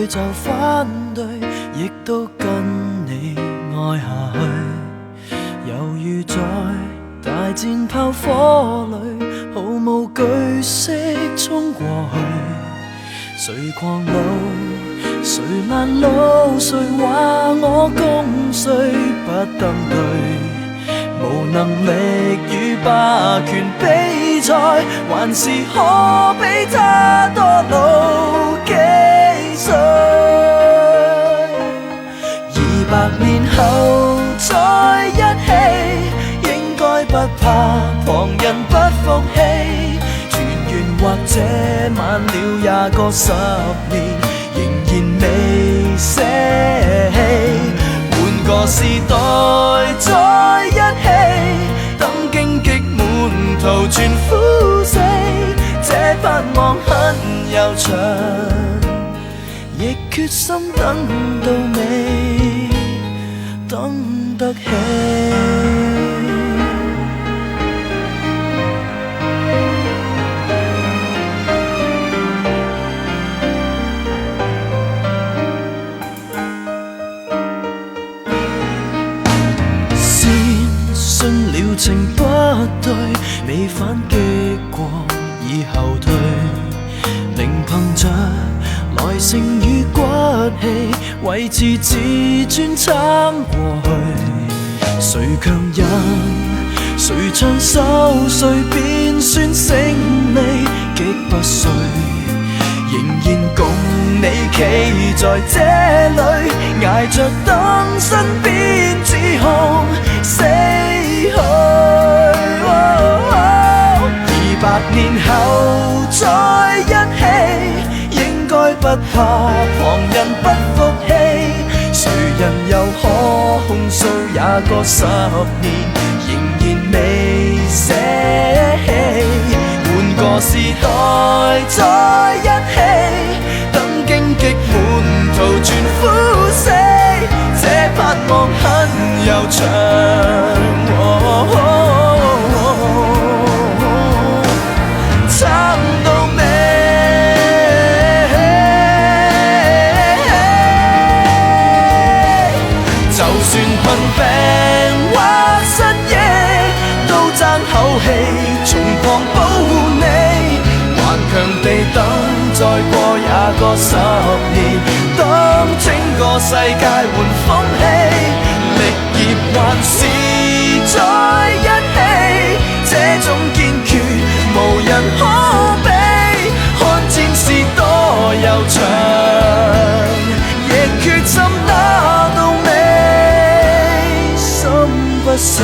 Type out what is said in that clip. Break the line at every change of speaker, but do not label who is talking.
對就反對，亦都跟你愛下去。猶如在大戰炮火裏，毫無懼色衝過去。誰狂怒，誰攔路，誰話我共誰不登對。無能力與霸權比賽，還是可比他多老幾歲。200年後再一起，應該不怕旁人不服氣。團圓或者晚了20個10年，仍然未捨棄。換個時代再一起，等荊棘滿途全枯死。這盼望很悠長，亦決心等到尾，等得起。情不對，未反擊過已後退，仍憑着耐性與骨氣，維持自尊撐過去。誰強忍，誰唱首，誰便算勝利，擊不碎。仍然共你企在這裏，捱着等身邊指控死去。200年後再一起，應該不怕旁人不服氣。誰人又可控訴20個10年，仍然未捨棄。換個時代再一起，等荊棘滿途全枯死。這盼望很悠長，撐到尾。就算困病或失憶，都爭口氣從旁保護你。頑強地等再過20個10年，當整個世界換風氣，力竭還是在一起。這種堅決無人可比，看戰事多悠長，亦決心打到尾，心不死。